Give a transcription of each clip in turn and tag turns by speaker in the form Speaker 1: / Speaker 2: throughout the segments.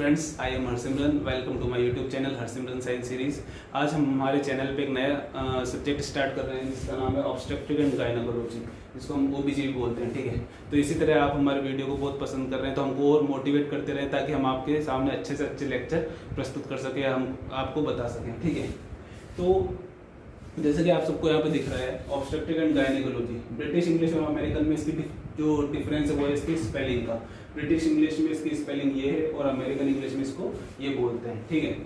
Speaker 1: Friends, I am Harsimran. Welcome to my YouTube channel Harsimran science series. आज हम हमारे channel पे एक नया सब्जेक्ट स्टार्ट कर रहे हैं जिसका नाम है ऑब्स्ट्रक्टिव एंड गायनेकोलॉजी, जिसको हम ओबीजी भी बोलते हैं। ठीक है, तो इसी तरह आप हमारे वीडियो को बहुत पसंद कर रहे हैं तो हमको और मोटिवेट करते रहें ताकि हम आपके सामने अच्छे से अच्छे लेक्चर प्रस्तुत कर सकें, हम आपको बता सकें। ठीक है, तो जैसे कि आप सबको यहाँ पे दिख रहा है obstructive and gynaecology. British English और अमेरिकन में इसकी जो डिफरेंस है वो है इसकी स्पेलिंग का। ब्रिटिश इंग्लिश में इसकी स्पेलिंग ये है और अमेरिकन इंग्लिश में इसको ये बोलते हैं। ठीक है,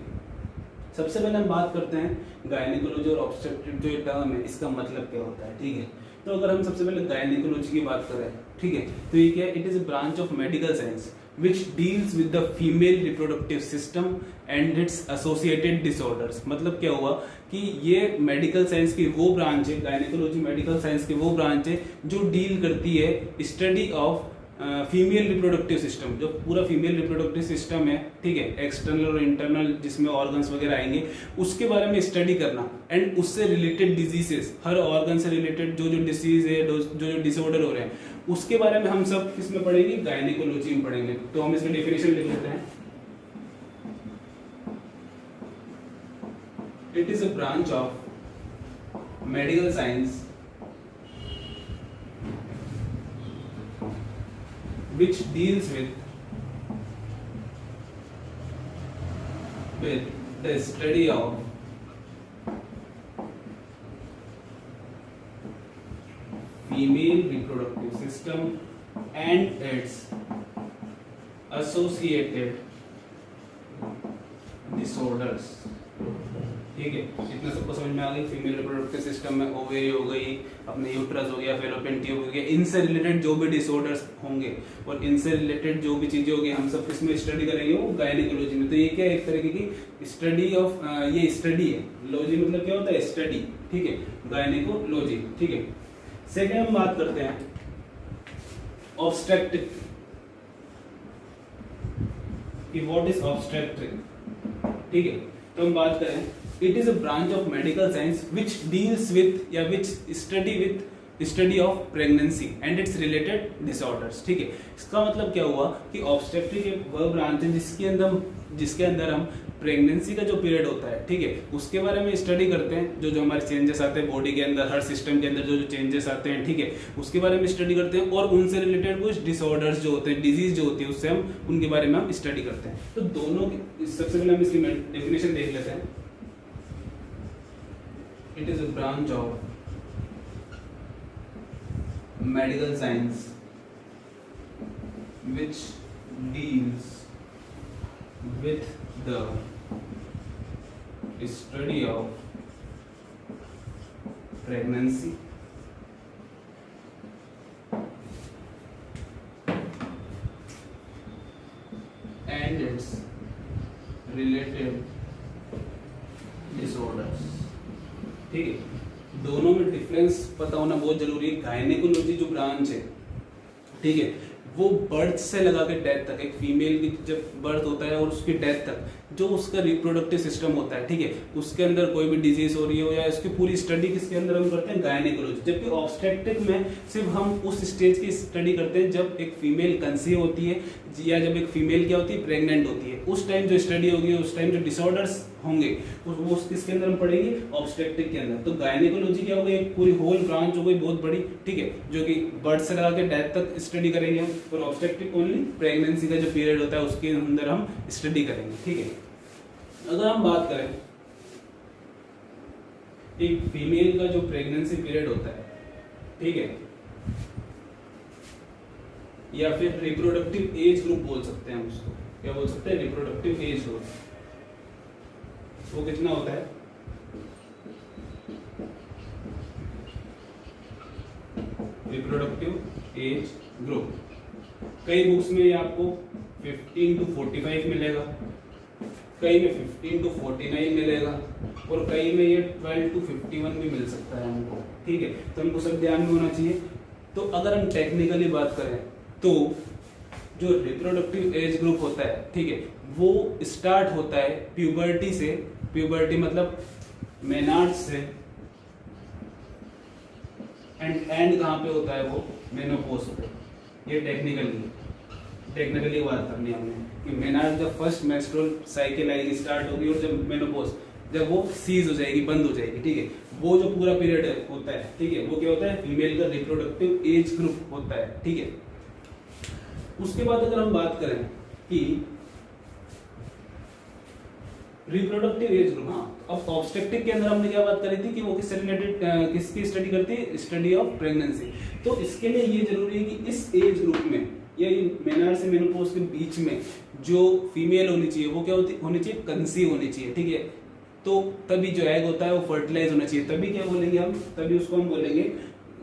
Speaker 1: सबसे पहले हम बात करते हैं गायनेकोलॉजी और ऑब्स्ट्रक्टिव जो टर्म है इसका मतलब क्या होता है। ठीक है, तो अगर हम सबसे पहले गायनेकोलॉजी की बात करें, ठीक है, तो ये क्या है? It is a branch of medical science which deals with the female reproductive system and its associated disorders। मतलब क्या हुआ कि ये मेडिकल साइंस की वो ब्रांच है, गायनेकोलॉजी मेडिकल साइंस की वो ब्रांच है जो डील करती है study of female reproductive system, जो पूरा फीमेल रिप्रोडक्टिव सिस्टम है, ठीक है, एक्सटर्नल और इंटरनल जिसमें ऑर्गन्स वगैरह आएंगे, उसके बारे में स्टडी करना एंड उससे रिलेटेड डिजीजेस, हर ऑर्गन से रिलेटेड जो जो डिसीज है, जो डिसऑर्डर हो रहे हैं, उसके बारे में हम सब किसमें पढ़ेंगे? गायनेकोलॉजी में पढ़ेंगे। तो हम इसका डेफिनेशन लिख लेते हैं। It is a branch of medical science which deals with the study of female reproductive system and its associated disorders। ठीक है, इतना सबको समझ में आ गई। फीमेल रिप्रोडक्टिव सिस्टम में ओवरी हो गई, अपने यूट्रस हो गया, फेलोपियन ट्यूब हो गया, इनसे रिलेटेड जो भी डिसऑर्डर्स होंगे और इनसे रिलेटेड जो भी चीजें होगी हम सब किसमें स्टडी करेंगे? वो गायनेकोलॉजी में। तो ये क्या है? एक तरीके की स्टडी ऑफ, ये स्टडी है। लॉजी मतलब क्या होता है? स्टडी। ठीक है, गायनेकोलॉजी। ठीक है, सेकेंड हम बात करते हैं ऑब्स्ट्रक्टिव कि व्हाट इज ऑब्स्ट्रक्टिव। ठीक है, तो हम बात करें, it is a branch of medical science which deals with या which study of pregnancy and its related disorders. ठीक है, इसका मतलब क्या हुआ कि ऑब्स्ट्रक्टिव एक वह ब्रांच है जिसके अंदर हम प्रेगनेंसी का जो पीरियड होता है, ठीक है, उसके बारे में स्टडी करते हैं। जो हमारे चेंजेस आते हैं बॉडी के अंदर, हर सिस्टम के अंदर जो चेंजेस आते हैं, ठीक है, उसके बारे में स्टडी करते हैं और उनसे रिलेटेड कुछ डिसऑर्डर्स जो होते हैं, डिजीज जो होती है, उससे हम उनके बारे में हम स्टडी करते हैं। तो दोनों की सबसे पहले हम इसकी डेफिनेशन देख लेते हैं। It is a branch of medical science which deals with the study of pregnancy and its related disorders। ठीक है, दोनों में डिफरेंस पता होना बहुत जरूरी है। गायनेकोलॉजी जो ब्रांच है, ठीक है, वो बर्थ से लगा के डेथ तक, एक फीमेल की जब बर्थ होता है और उसकी डेथ तक जो उसका रिप्रोडक्टिव सिस्टम होता है, ठीक है, उसके अंदर कोई भी डिजीज हो रही हो या उसकी पूरी स्टडी किसके अंदर हम करते हैं? गायनेकोलॉजी। जबकि ऑब्स्ट्रक्टिव में सिर्फ हम उस स्टेज की स्टडी करते हैं जब एक फीमेल कंसीव होती है या जब एक फीमेल क्या होती है? प्रेग्नेंट होती है। उस टाइम जो स्टडी होगी, उस टाइम जो डिसऑर्डर्स होंगे वो किसके अंदर हम पढ़ेंगे? ऑब्स्ट्रक्टिव के अंदर। तो गायनेकोलॉजी क्या हो गई? एक पूरी होल ब्रांच हो गई, बहुत बड़ी, ठीक है, जो कि बर्थ से लगा के डेथ तक स्टडी करेंगे हम। और ऑब्स्ट्रक्टिव ओनली प्रेगनेंसी का जो पीरियड होता है उसके अंदर हम स्टडी करेंगे। ठीक है, अगर हम बात करें एक फीमेल का जो प्रेगनेंसी पीरियड होता है, ठीक है, या फिर रिप्रोडक्टिव एज ग्रुप बोल सकते हैं हम उसको, क्या बोल सकते हैं? Reproductive age group. वो कितना होता है? Reproductive age group. कई बुक्स में ये आपको 15 to 45 मिलेगा, कई में 15 to 49 मिलेगा और कई में ये 12 to 51 भी मिल सकता है हमको। ठीक है, तो हमको सब ध्यान में होना चाहिए। तो अगर हम टेक्निकली बात करें तो जो रिप्रोडक्टिव एज ग्रुप होता है, ठीक है, वो स्टार्ट होता है प्यूबर्टी से। प्यूबर्टी मतलब मेनार्ड से, एंड कहाँ पे होता है? वो मेनोपॉज पे। ये टेक्निकली टेक्निकली बात करनी है हमने कि मेनार्क जब फर्स्ट मेंस्ट्रुअल साइकिल आएगी, स्टार्ट होगी, और जब मेनोपॉज जब वो सीज हो जाएगी, बंद हो जाएगी, ठीक है, वो जो पूरा पीरियड होता है, ठीक है, वो क्या होता है, फीमेल का रिप्रोडक्टिव एज ग्रुप होता है, ठीक है। उसके बाद अगर हम बात करें कि रिप्रोडक्टिव एज ग्रुप, हाँ, अब ऑब्स्टेट्रिक के अंदर हमने क्या बात करी थी कि वो किससे रिलेटेड, किसकी स्टडी करती है, स्टडी ऑफ प्रेगनेंसी। तो इसके लिए ये जरूरी है कि इस एज ग्रुप में या मेनार्क से मेनोपॉज के बीच में जो फीमेल होनी चाहिए वो क्या होनी चाहिए, कंसीव होनी चाहिए, ठीक है। तो तभी जो एग होता है वो फर्टिलाइज होना चाहिए, तभी क्या बोलेंगे हम, तभी उसको हम बोलेंगे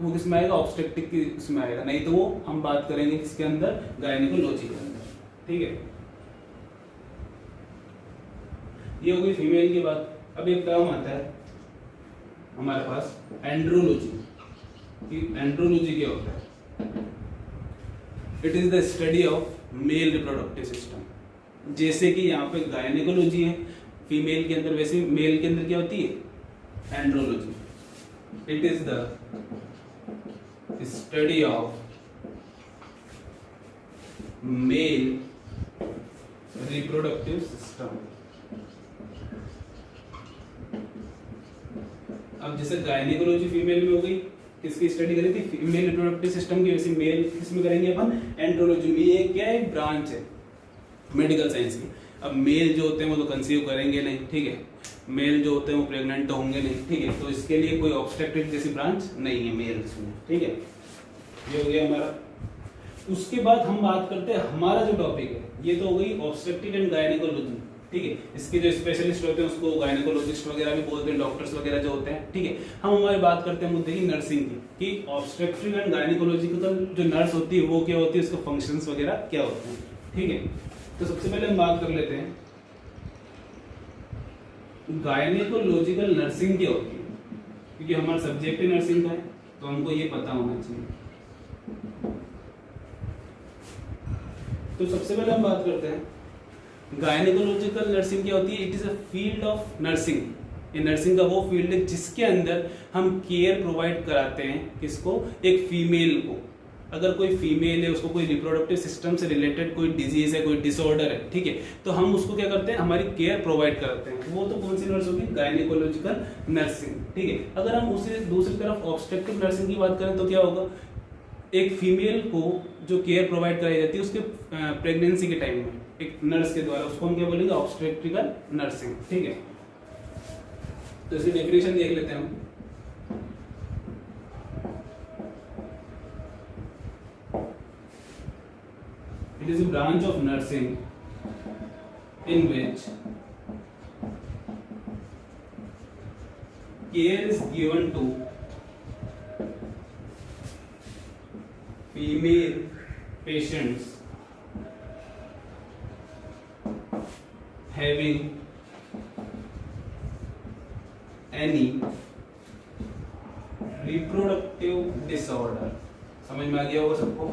Speaker 1: वो किसमें आएगा, ऑब्स्टेट्रिक की इसमें आएगा, नहीं तो वो हम बात करेंगे किसके अंदर, गायनेकोलॉजी के अंदर, ठीक है। ये हो गई फीमेल की बात। अब एक टर्म आता है हमारे पास एंड्रोलॉजी, कि एंड्रोलॉजी क्या होता है, it is the study of male reproductive system. जैसे कि यहाँ पे गायनेकोलॉजी है फीमेल के अंदर, वैसे मेल के अंदर क्या होती है, andrology. It is the study of male reproductive system. अब जैसे गायनेकोलॉजी फीमेल में हो गई, किसकी स्टडी करी थी, फीमेल रिप्रोडक्टिव सिस्टम की, वैसे मेल किसमें करेंगे अपन, एंड्रोलॉजी में। ये क्या है, ब्रांच है मेडिकल साइंस की। अब मेल जो होते हैं वो तो कंसीव करेंगे नहीं, ठीक है, मेल जो होते हैं वो प्रेग्नेंट तो होंगे नहीं, ठीक है, तो इसके लिए कोई ऑब्स्टेट्रिक जैसी ब्रांच नहीं है मेल्स में, ठीक है। ये हो गया हमारा। उसके बाद हम बात करते हैं, हमारा जो टॉपिक है ये तो हो गई ऑब्स्टेट्रिक एंड गायनेकोलॉजी, ठीक है। इसके जो स्पेशलिस्ट होते हैं उसको गायनेकोलॉजिस्ट वगैरह भी बोलते हैं, डॉक्टर्स वगैरह जो होते हैं, ठीक है। हम हमारी बात करते हैं मुद्दे की नर्सिंग की, कि ऑब्स्टेट्रिक एंड गायनेकोलॉजिकल जो नर्स होती है वो क्या होती है, उसके फंक्शंस वगैरह क्या होते हैं, ठीक है। तो सबसे पहले हम बात कर लेते हैं गायनेकोलॉजिकल नर्सिंग क्या होती है, क्योंकि हमारा सब्जेक्ट ही नर्सिंग का है तो हमको ये पता होना चाहिए। तो सबसे पहले हम बात करते हैं गायनेकोलॉजिकल नर्सिंग क्या होती है। It is a field of nursing. ये नर्सिंग का वो फील्ड है जिसके अंदर हम केयर प्रोवाइड कराते हैं, किसको, एक फीमेल को। अगर कोई फीमेल है, उसको कोई रिप्रोडक्टिव सिस्टम से रिलेटेड कोई डिजीज है, कोई डिसऑर्डर है, ठीक है, तो हम उसको क्या करते हैं, हमारी केयर प्रोवाइड करते हैं। वो तो कौन सी नर्स होगी, गायनेकोलॉजिकल नर्सिंग, ठीक है। अगर हम उसे दूसरी तरफ ऑब्स्टेट्रिक नर्सिंग की बात करें तो क्या होगा, एक फीमेल को जो केयर प्रोवाइड कराई जाती है उसके प्रेगनेंसी के टाइम में एक नर्स के द्वारा, उसको हम क्या बोलेंगे, ऑब्स्टेट्रिकल नर्सिंग, ठीक है। तो इसकी डेफिनेशन देख लेते हैं हम। It is a branch of nursing in which care is given to female patients having any reproductive disorder। समझ में आ गया होगा सबको।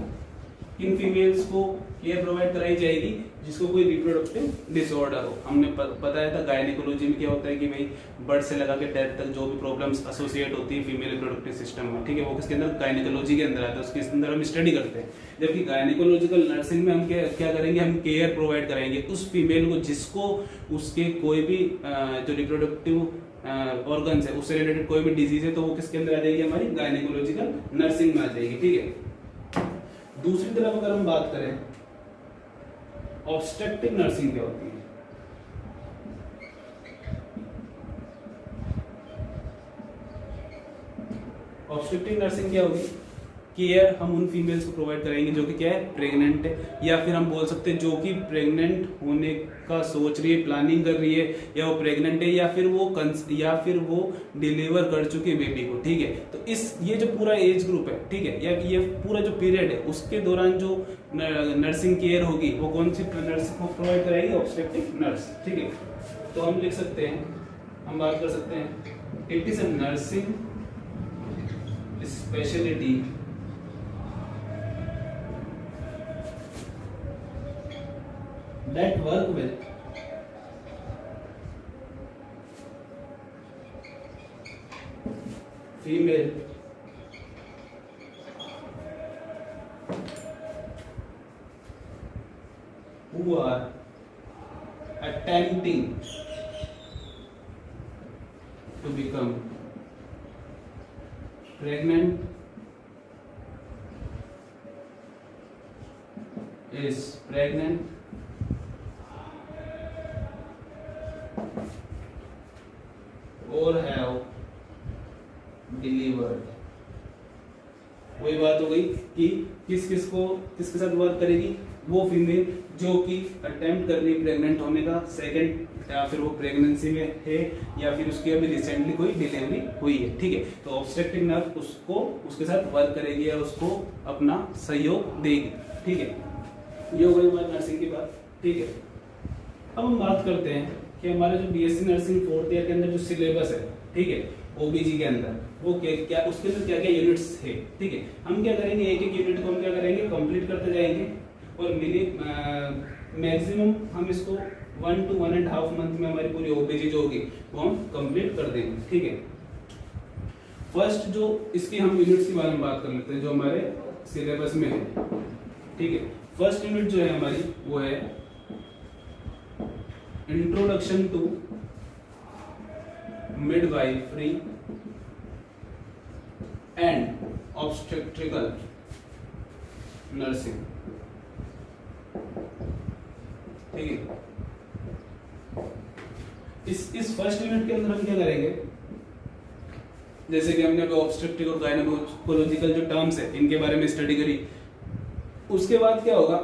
Speaker 1: किन फीमेल्स को केयर प्रोवाइड कराई जाएगी, जिसको कोई रिप्रोडक्टिव डिसऑर्डर हो। हमने बताया था गायनेकोलॉजी में क्या होता है कि भाई बर्थ से लगा के डेथ तक जो भी प्रॉब्लम्स एसोसिएट होती है फीमेल रिप्रोडक्टिव सिस्टम में, ठीक है, वो किसके अंदर, गायनेकोलॉजी के अंदर आता है, उसके अंदर हम स्टडी करते हैं। जबकि गायनेकोलॉजिकल नर्सिंग में हम क्या करेंगे, हम केयर प्रोवाइड कराएंगे उस फीमेल को जिसको उसके कोई भी जो रिप्रोडक्टिव ऑर्गन्स है उससे रिलेटेड कोई भी डिजीज है, तो वो किसके अंदर आ जाएगी, हमारी गायनेकोलॉजिकल नर्सिंग में आ जाएगी, ठीक है। दूसरी तरफ अगर हम बात करें ऑब्स्टेट्रिक नर्सिंग क्या होती है, ऑब्स्टेट्रिक नर्सिंग क्या होगी, केयर हम उन फीमेल्स को प्रोवाइड करेंगे जो कि क्या है, प्रेग्नेंट है, या फिर हम बोल सकते हैं जो कि प्रेग्नेंट होने का सोच रही है, प्लानिंग कर रही है, या वो प्रेग्नेंट है, या फिर वो डिलीवर कर चुके बेबी को, ठीक है। तो ये जो पूरा एज ग्रुप है, ठीक है, या ये पूरा जो पीरियड है उसके दौरान जो नर्सिंग केयर होगी वो कौन सी नर्स को प्रोवाइड कराएगी, ऑब्स्टेट्रिक नर्स, ठीक है। तो हम लिख सकते हैं, हम बात कर सकते हैं, it is a nursing speciality that work with female who are attempting to become pregnant or have delivered। वही बात हो गई कि किसके साथ वर्क करेगी, वो फीमेल जो कि अटेम्प्ट कर रही है प्रेग्नेंट होने का, सेकंड या फिर वो प्रेगनेंसी में है या फिर उसकी अभी रिसेंटली कोई डिलीवरी हुई है, ठीक है। तो ऑब्स्ट्रक्टिव नर्व उसके साथ वर्क करेगी या उसको अपना सहयोग देगी, ठीक है। ये हो गई हमारी नर्सिंग की बात, ठीक है। अब हम बात करते हैं कि हमारे जो बीएससी नर्सिंग 4th ईयर के अंदर जो सिलेबस है, ठीक है, ओबीजी के अंदर वो क्या उसके अंदर क्या क्या यूनिट्स है, ठीक है। हम क्या करेंगे, एक एक यूनिट को हम क्या करेंगे, कंप्लीट करते जाएंगे और मैक्सिमम हम इसको 1 to 1.5 मंथ में हमारी पूरी ओबीजी जो होगी वो हम कंप्लीट कर देंगे, ठीक है। फर्स्ट जो इसकी हम यूनिट्स के बारे में बात कर लेते हैं जो हमारे सिलेबस में है, ठीक है। फर्स्ट यूनिट जो है हमारी वो है introduction to midwifery and obstetrical nursing, ठीक है। इस फर्स्ट यूनिट के अंदर हम क्या करेंगे, जैसे कि हमने ऑब्स्टेट्रिक और गायनेकोलॉजिकल जो टर्म्स है इनके बारे में स्टडी करी, उसके बाद क्या होगा,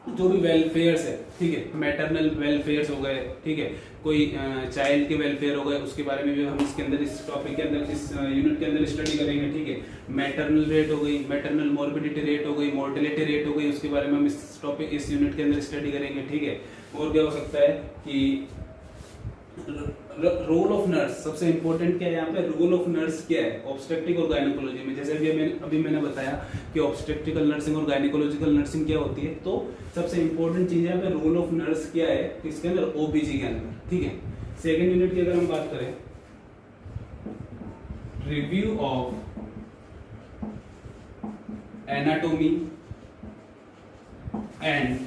Speaker 1: जो भी वेलफेयर्स है, ठीक है, मैटरनल वेलफेयर्स हो गए, ठीक है, कोई चाइल्ड के वेलफेयर हो गए, उसके बारे में भी हम इसके अंदर इस टॉपिक के अंदर इस यूनिट के अंदर स्टडी करेंगे, ठीक है। मैटरनल रेट हो गई, मैटरनल मॉर्बिडिटी रेट हो गई, मोर्टेलिटी रेट हो गई, उसके बारे में हम इस यूनिट के अंदर स्टडी करेंगे, ठीक है। और क्या हो सकता है कि रोल ऑफ नर्स, सबसे इंपॉर्टेंट क्या है यहाँ पे, रोल ऑफ नर्स क्या है ऑब्स्टेट्रिक और गायनेकोलॉजी में। जैसे अभी मैंने बताया कि ऑब्स्टेट्रिकल नर्सिंग और गायनेकोलॉजिकल नर्सिंग क्या होती है, तो सबसे इंपॉर्टेंट चीज यहाँ पे रोल ऑफ नर्स क्या है किसके अंदर, ओबीजी के अंदर, ठीक है। सेकेंड यूनिट की अगर हम बात करें, review of anatomy and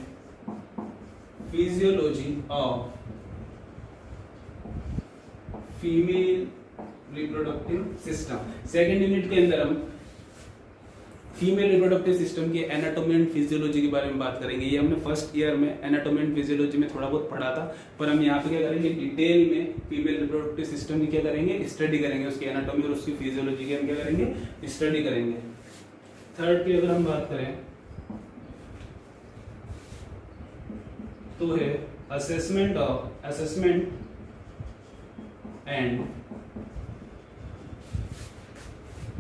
Speaker 1: physiology of female reproductive system. Second unit के अंदर हम फीमेल रिप्रोडक्टिव सिस्टम की एनाटॉमी एंड फिजियोलॉजी के बारे में बात करेंगे। ये हमने फर्स्ट ईयर में एनाटॉमी एंड फिजियोलॉजी में थोड़ा बहुत पढ़ा था, पर हम यहाँ पे क्या करेंगे, डिटेल में फीमेल रिप्रोडक्टिव सिस्टम की क्या करेंगे, स्टडी करेंगे, उसकी एनाटॉमी और उसकी फिजियोलॉजी की हम क्या करेंगे, स्टडी करेंगे। थर्ड की अगर हम बात करें तो है assessment and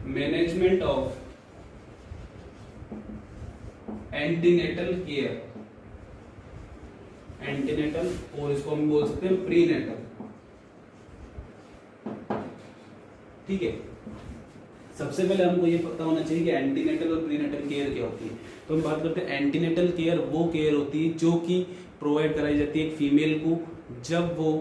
Speaker 1: management of antenatal care, antenatal और इसको हम बोल सकते हैं प्रीनेटल, ठीक है। सबसे पहले हमको ये पता होना चाहिए कि एंटीनेटल और प्रीनेटल केयर क्या होती है। तो हम बात करते हैं एंटीनेटल केयर, वो केयर होती है जो कि प्रोवाइड कराई जाती है एक फीमेल को जब वो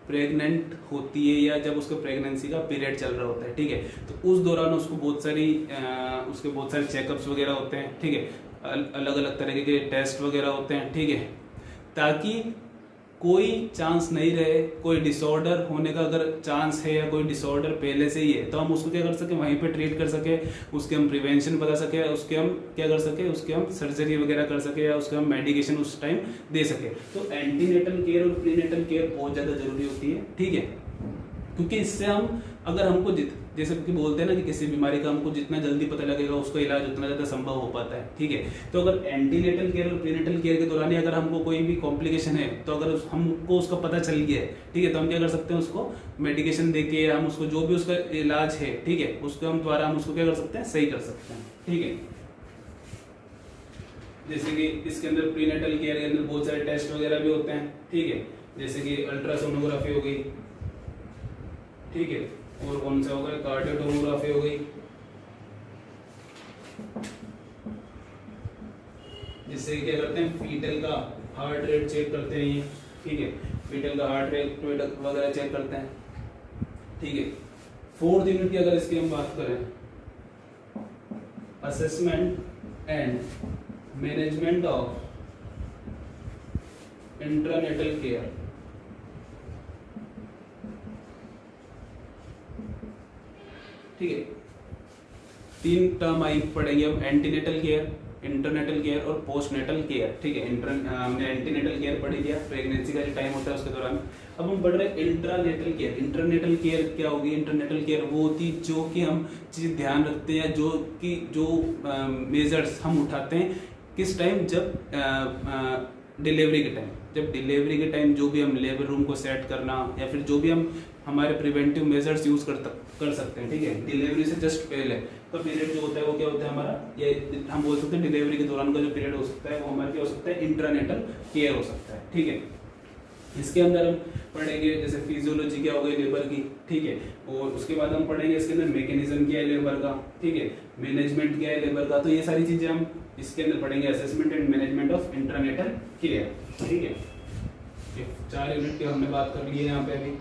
Speaker 1: प्रेग्नेंट होती है या जब उसके प्रेगनेंसी का पीरियड चल रहा होता है, ठीक है। तो उस दौरान उसको बहुत सारे चेकअप्स वगैरह होते हैं, ठीक है, अलग अलग तरीके के टेस्ट वगैरह होते हैं, ठीक है, ताकि कोई चांस नहीं रहे, कोई डिसऑर्डर होने का अगर चांस है या कोई डिसऑर्डर पहले से ही है तो हम उसको क्या कर सके, वहीं पे ट्रीट कर सके, उसके हम प्रिवेंशन बता सके, उसके हम क्या कर सके, उसके हम सर्जरी वगैरह कर सके या उसके हम मेडिकेशन उस टाइम दे सके। तो एंटीनेटल केयर और प्रीनेटल केयर बहुत ज़्यादा जरूरी होती है, ठीक है, क्योंकि इससे हम अगर हमको जैसे कि बोलते हैं ना कि किसी बीमारी का हमको जितना जल्दी पता लगेगा उसका इलाज उतना ज़्यादा संभव हो पाता है, ठीक है। तो अगर एंटीनेटल केयर और प्रीनेटल केयर के दौरान ही अगर हमको कोई भी कॉम्प्लिकेशन है तो अगर हमको उसका पता चल गया है, ठीक है, तो हम क्या कर सकते हैं, उसको मेडिकेशन देके हम उसको जो भी उसका इलाज है, ठीक है, उसको हम द्वारा हम उसको क्या कर सकते हैं, सही कर सकते हैं, ठीक है। जैसे कि इसके अंदर प्रीनेटल केयर के अंदर बहुत सारे टेस्ट वगैरह भी होते हैं, ठीक है, जैसे कि अल्ट्रासोनोग्राफी हो गई, ठीक है, और कौन सा हो गया, कार्डियोटोमोग्राफी हो गई, जिससे क्या करते हैं, फीटल का हार्ट रेट चेक करते हैं ये, ठीक है, फीटल का हार्ट रेट वगैरह चेक करते हैं, ठीक है। फोर्थ यूनिट की अगर इसकी हम बात करें, assessment and management of intranatal care, ठीक है। 3 टर्म आई पढ़ेंगे अब, एंटीनेटल केयर, इंटरनेटल केयर और पोस्टनेटल केयर, ठीक है। हमने एंटीनेटल केयर पढ़ी दिया, प्रेगनेंसी का जो टाइम होता है उसके दौरान। अब हम पढ़ रहे हैं इंट्रानेटल केयर। इंटरनेटल केयर क्या होगी? इंटरनेटल केयर वो होती जो कि हम चीज ध्यान रखते हैं, जो मेजर्स हम उठाते हैं किस टाइम, जब डिलीवरी के टाइम। जब डिलीवरी के टाइम जो भी हम लेबर रूम को सेट करना या फिर जो भी हम हमारे प्रिवेंटिव मेजर्स यूज कर सकते हैं, ठीक है। डिलीवरी से जस्ट पहले तो पीरियड जो होता है वो क्या होता है हमारा, ये हम बोल सकते हैं डिलीवरी के दौरान का जो पीरियड हो सकता है वो हमारा क्या हो सकता है, इंट्रानेटल केयर हो सकता है, ठीक है। इसके अंदर हम पढ़ेंगे जैसे फिजियोलॉजी क्या हो गई लेबर की, ठीक है। और उसके बाद हम पढ़ेंगे इसके अंदर मैकेनिज्म क्या है लेबर का, ठीक है। मैनेजमेंट क्या है लेबर का, तो ये सारी चीजें हम इसके अंदर पढ़ेंगे। Assessment and management of intranatal care, ठीक है। 4 यूनिट की हमने बात कर ली है यहाँ पे अभी।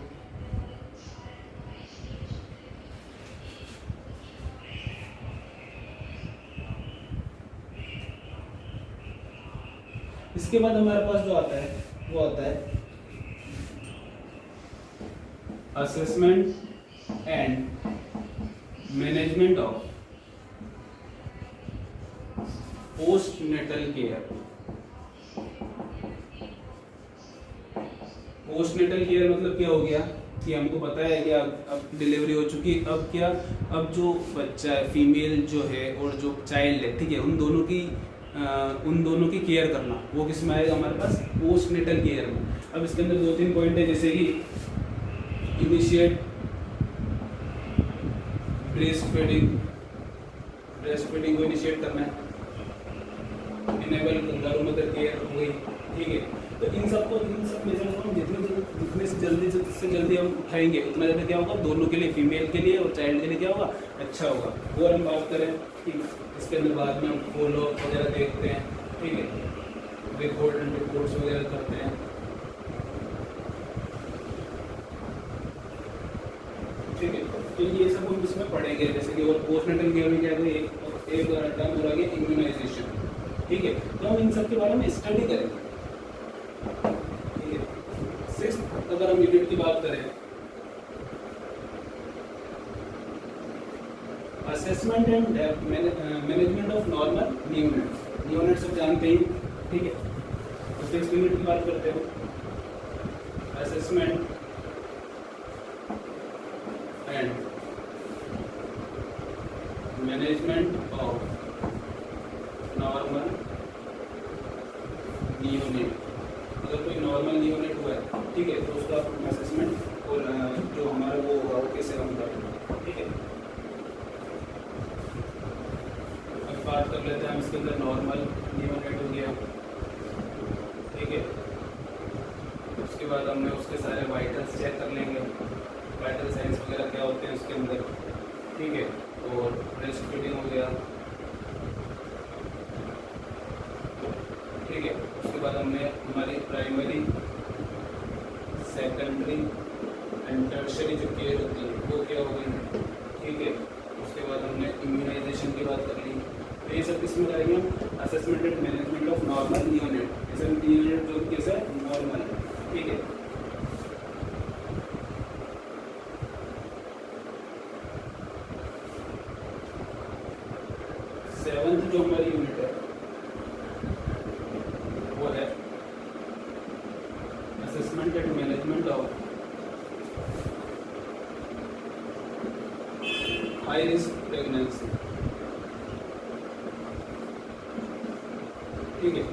Speaker 1: इसके बाद हमारे पास जो आता है वो आता है assessment and management of postnatal care. Postnatal care मतलब क्या हो गया कि हमको पता है कि अब डिलीवरी हो चुकी, अब क्या, अब जो बच्चा है, फीमेल जो है और जो चाइल्ड है, ठीक है, उन दोनों की केयर करना, वो किस में आएगा हमारे पास, पोस्टनेटल केयर में। अब इसके अंदर 2-3 पॉइंट है, जैसे कि इनिशिएट ब्रेस्ट फीडिंग को इनिशिएट करना है, इनेबल गर्भ मदर केयर हो गई, ठीक है। तो इन सब मेजर्स को जितने से जल्दी हम उठाएंगे उतना ज़्यादा क्या होगा दोनों के लिए, फीमेल के लिए और चाइल्ड के लिए क्या होगा, अच्छा होगा। और हम बात करें कि इसके अंदर बाद में हम फॉलो वगैरह देखते हैं, ठीक है, रिपोर्ट्स वगैरह करते हैं, ठीक है। तो ये सब हम इसमें पढ़ेंगे, जैसे कि और पोस्टनेटल केयर में क्या है, एक टर्म हो गया इम्यूनाइजेशन, ठीक है। तो हम इन सब के बारे में स्टडी करेंगे, ठीक है। 6th अगर हम यूनिट की बात करें, assessment and management of normal neonate सब जानते हैं, ठीक है। तो 6th यूनिट की बात करते हैं, assessment and management of normal neonate. अगर कोई नॉर्मल न्यूनेट हुआ है, ठीक है, तो उसका असेसमेंट और जो हमारा वो होगा वो कैसे हम करेंगे, ठीक है। अब बात कर लेते हैं हम इसके अंदर, नॉर्मल न्यूनेट हो गया, ठीक है। उसके बाद हमने उसके सारे वाइटल्स चेक कर लेंगे, वाइटल साइंस वगैरह क्या होते हैं उसके अंदर, ठीक है। और ब्रेस्ट फीडिंग हो गया, ठीक है। उसके बाद हमने हमारी प्राइमरी, सेकेंडरी एंड टर्शियरी जो केयर होती है वो क्या हो गई, ठीक है। उसके बाद हमने इम्यूनाइजेशन की बात कर ली। तो ये सब किसमें करेंगे हम, assessment and management of normal neonate. जैसे न्यूनेट जो कैसा है, नॉर्मल, ठीक है। सेवंथ जो हमारी यूनिट है वो है assessment and management of high risk pregnancy, ठीक है।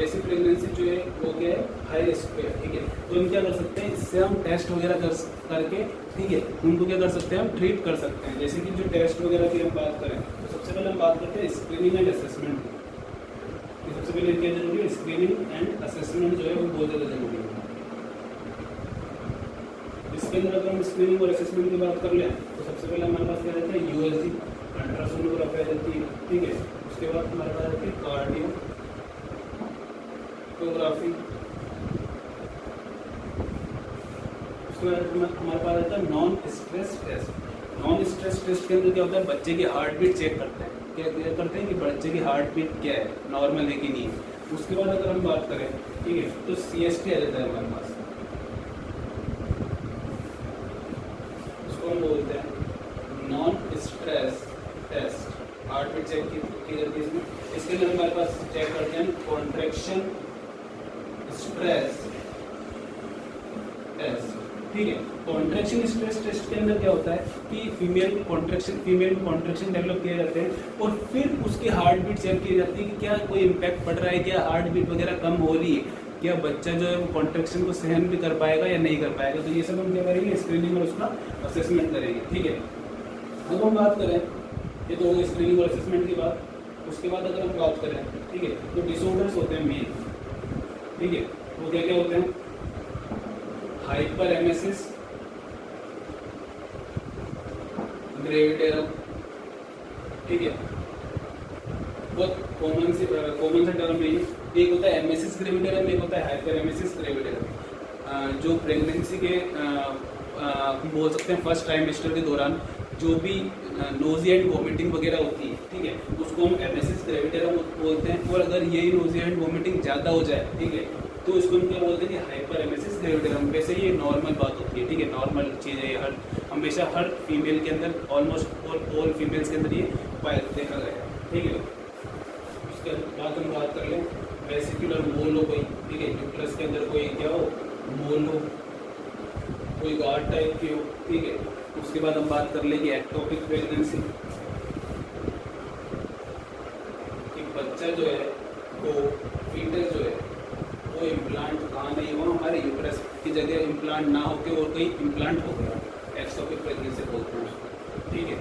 Speaker 1: ऐसी प्रेगनेंसी जो है वो क्या है, हाई रिस्क पे, ठीक है। तो हम क्या कर सकते हैं, इससे हम टेस्ट वगैरह करके, ठीक है, उनको क्या कर सकते हैं, हम ट्रीट कर सकते हैं। जैसे कि जो टेस्ट वगैरह की हम बात करें तो सबसे पहले हम बात करते हैं स्क्रीनिंग एंड असेसमेंट की। सबसे पहले क्या जरूरी है, स्क्रीनिंग एंड असेसमेंट जो है वो बहुत ज़्यादा जरूरी है। इसके अंदर अगर हम स्क्रीनिंग और असेसमेंट की बात कर लें तो सबसे पहले हमारे पास क्या रहता है, यूएसजी अल्ट्रासोनोग्राफी आ जाती है, ठीक है। उसके बाद हमारे पास रहती है कार्डियोग्राफी, उसके बाद हमारे पास रहता है non stress test. Non stress test के अंदर क्या होता है, बच्चे की हार्ट बीट चेक करते हैं, क्या करते हैं कि बच्चे की हार्ट बीट क्या है, नॉर्मल है कि नहीं है। उसके बाद अगर हम बात करें, ठीक है, तो CST आ जाता है हमारे पास, उसको हम बोलते हैं non stress test. Heartbeat check की जाती है इसमें। इसके अंदर हमारे पास चेक करते हैं कॉन्ट्रैक्शन स्ट्रेस टेस्ट, ठीक है। कॉन्ट्रैक्शन स्ट्रेस टेस्ट के अंदर क्या होता है कि फीमेल में कॉन्ट्रैक्शन डेवलप किए जाते हैं और फिर उसकी हार्ट बीट चेक की जाती है कि क्या कोई इम्पैक्ट पड़ रहा है, क्या हार्ट बीट वगैरह कम हो रही है, क्या बच्चा जो है वो कॉन्ट्रैक्शन को सहन भी कर पाएगा या नहीं कर पाएगा। तो ये सब हम क्या करेंगे, स्क्रीनिंग और उसका असेसमेंट करेंगे, ठीक है। अब हम बात करें, ये तो स्क्रीनिंग और असेसमेंट की बात। उसके बाद अगर हम बात करें, ठीक है, तो डिसऑर्डर्स होते हैं मेन, ठीक है, वो क्या क्या होते हैं, हाइपर एमेसिस ग्रेविटेरम, ठीक है, बहुत कॉमन सा टर्म है। एक होता है एमेसिस ग्रेविटेरम, एक होता है हाइपर एमेसिस ग्रेविटेरम। जो प्रेगनेंसी के बोल सकते हैं फर्स्ट ट्राइमेस्टर के दौरान जो भी नोजिया एंड वोमिटिंग वगैरह होती है, ठीक है, उसको हम एमेसिस ग्रेविटेरम बोलते हैं। और अगर यही नोजिया एंड वोमिटिंग ज़्यादा हो जाए, ठीक है, तो इसको हम क्या बोलते हैं कि हाइपर एमेसिस ग्रेविटेरम। वैसे ये नॉर्मल बात होती है, ठीक है, नॉर्मल चीज़ है, हर हमेशा हर फीमेल के अंदर, ऑलमोस्ट ऑल फीमेल्स के अंदर ये देखा गया है, ठीक है। उसके बाद हम बात कर लें वेसिकुलर मोल हो कोई, ठीक है, यूट्रस के अंदर कोई क्या हो, मोल हो, कोई गार्ड टाइप की हो, ठीक है। उसके बाद हम बात कर लें कि एक्टोपिक प्रेगनेंसी, कि बच्चा जो है वो फीटस जो है वो इम्प्लांट कहाँ नहीं हुआ, हमारे यूट्रस की जगह इम्प्लांट ना होके और कहीं इम्प्लांट हो गया, एक्टोपिक प्रेगनेंसी बोलते हैं उसको, ठीक है।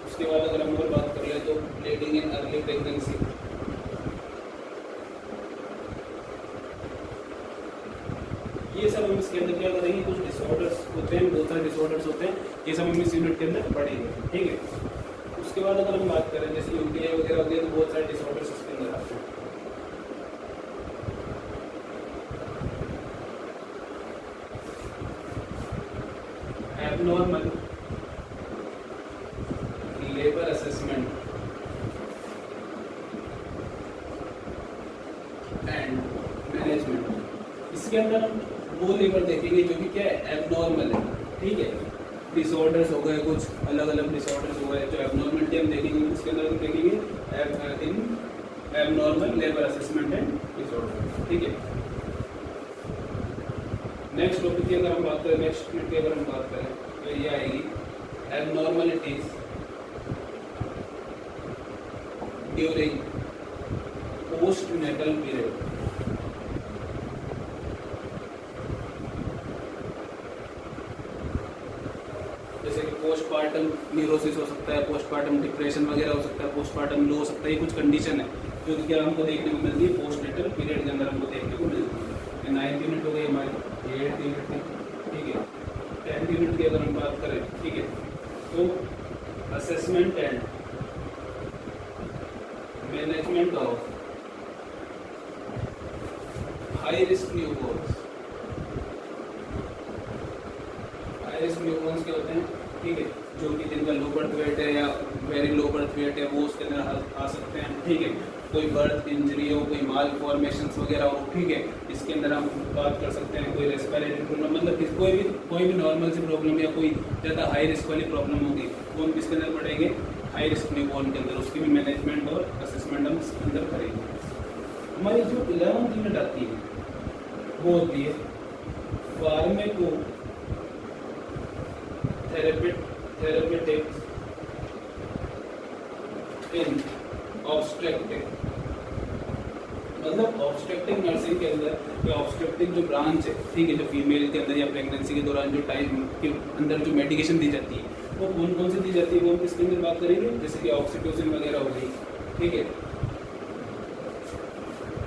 Speaker 1: उसके बाद अगर हम और बात कर लें तो ब्लीडिंग इन अर्ली प्रेगनेंसी, ये सब हम इसके अंदर क्या करेंगे, कुछ डिसऑर्डर्स होते हैं, बहुत सारे डिसऑर्डर्स होते हैं, ये सब हम इस यूनिट के अंदर पढ़ेंगे, ठीक है। उसके बाद अगर हम बात करें जैसे यूटीआई वगैरह होती है तो बहुत सारे डिसऑर्डर्स इसके अंदर आते हैं। Abnormal labour assessment and management, इसके अंदर हम वो लेबर देखेंगे जो कि क्या है, एबनॉर्मल है, ठीक है। डिसऑर्डर्स हो गए, कुछ अलग अलग डिसऑर्डर्स हो गए, जो एबनॉर्मलिटी हम देखेंगे इसके अंदर हम देखेंगे इन abnormal labour assessment and disorder, ठीक है। नेक्स्ट टॉपिक की अगर हम बात करें, नेक्स्ट यूनिट की अगर हम बात करें तो ये आएगी abnormalities during postnatal period. जैसे कि पोस्टपार्टम न्यूरोसिस हो सकता है, पोस्टपार्टम डिप्रेशन वगैरह हो सकता है, पोस्टपार्टम लो हो सकता है, ये कुछ कंडीशन है जो कि क्या हमको देखने को मिलती है पोस्ट नेटल पीरियड के अंदर हमको देखने को मिलती है। 9th यूनिट हो गई हमारी, 8th यूनिट थी, ठीक है। 10th यूनिट की अगर हम बात करें, ठीक है, तो assessment and management of high risk newborn's. High risk newborn's क्या होते हैं, ठीक है, जो कि जिनका लो बर्थ वेट है या वेरी लो बर्थ वेट है वो उसके अंदर आ सकते हैं, ठीक है। कोई बर्थ इंजरी हो, कोई माल फॉर्मेशंस वगैरह हो, ठीक है, इसके अंदर हम बात कर सकते हैं। कोई रेस्पिरेटरी प्रॉब्लम, मतलब कोई भी नॉर्मल सी प्रॉब्लम या कोई ज़्यादा हाई रिस्क वाली प्रॉब्लम होगी वो हम किसके अंदर पढ़ेंगे, हाई रिस्क न्यूबॉर्न के अंदर। उसकी भी मैनेजमेंट और असेसमेंट हम इसके अंदर करेंगे। हमारी जो 11th यूनिट आती है वो होती है फार्मेको थेरेपेटिक्स इन ऑब्स्ट्रक्टिव, मतलब ऑब्स्ट्रक्टिव नर्सिंग के अंदर या ऑब्स्ट्रक्टिव जो ब्रांच है, ठीक है, जो फीमेल के अंदर या प्रेगनेंसी के दौरान जो टाइम के अंदर जो मेडिकेशन दी जाती है वो कौन कौन सी दी जाती है वो हम किसके अंदर बात करेंगे। जैसे कि ऑक्सीटोसिन वगैरह हो गई, ठीक है,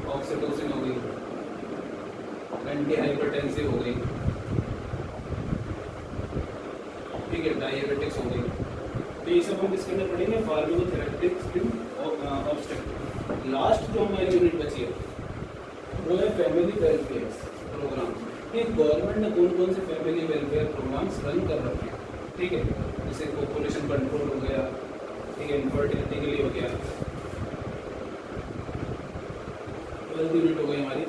Speaker 1: ऑक्सीटोसिन हो गई, एंटी हाइपरटेंसिव हो गई, ठीक है, डायबिटिक्स हो गई। तो ये सब हम किसके अंदर पढ़ेंगे, फार्माकोथेरेपेटिक्स इन ऑब्स्ट्रक्टिव। लास्ट जो हमारी यूनिट बची है वो है फैमिली वेलफेयर प्रोग्राम। कि गवर्नमेंट ने कौन कौन से फैमिली वेलफेयर प्रोग्राम्स रन कर रखे हैं, ठीक है, जैसे पॉपुलेशन कंट्रोल हो गया, ठीक है, इनफर्टिलिटी के लिए हो गया, फोर्थ यूनिट हो गई हमारी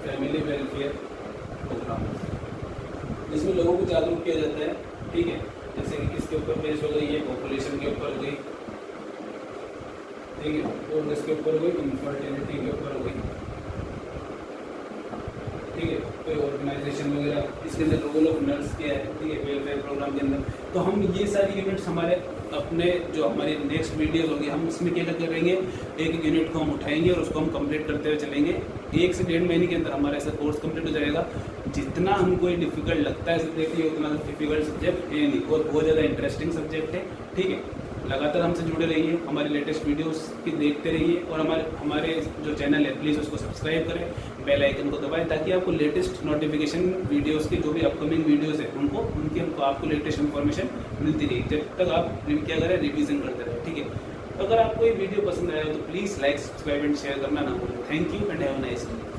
Speaker 1: फैमिली वेलफेयर प्रोग्राम, जिसमें लोगों को जागरूक किया जाता है। ठीक है, जैसे कि किसके ऊपर बेस्ड हो गई, ये पॉपुलेशन के ऊपर हो गई। ठीक है, और किसके ऊपर हो गई, इनफर्टिलिटी के ऊपर हो गई। ठीक है, कोई ऑर्गेनाइजेशन वगैरह इसके अंदर रोल ऑफ नर्स क्या है। ठीक है, वेलफेयर प्रोग्राम के अंदर तो हम ये सारी यूनिट्स हमारे अपने जो हमारी नेक्स्ट वीडियोस होगी, हम इसमें क्या करेंगे, एक एक यूनिट को हम उठाएंगे और उसको हम कंप्लीट करते हुए चलेंगे। 1 से 1.5 महीने के अंदर हमारा ऐसा कोर्स कंप्लीट हो जाएगा। जितना हमको ये डिफिकल्ट लगता है सब्जेक्ट, ये उतना डिफिकल्ट सब्जेक्ट ये नहीं, और बहुत ज़्यादा इंटरेस्टिंग सब्जेक्ट है। ठीक है, लगातार हमसे जुड़े रहिए, हमारी लेटेस्ट वीडियोस की देखते रहिए, और हमारे जो चैनल है प्लीज़ उसको सब्सक्राइब करें, बेल आइकन को दबाएं, ताकि आपको लेटेस्ट नोटिफिकेशन वीडियोस की जो भी अपकमिंग वीडियोस है उनकी आपको लेटेस्ट इन्फॉर्मेशन मिलती रही, जब तक आप क्या करें, रिवीजन करते रहें। ठीक है, अगर आपको ये वीडियो पसंद आया तो please like, subscribe and share करना ना भूलें। Thank you and have a nice day.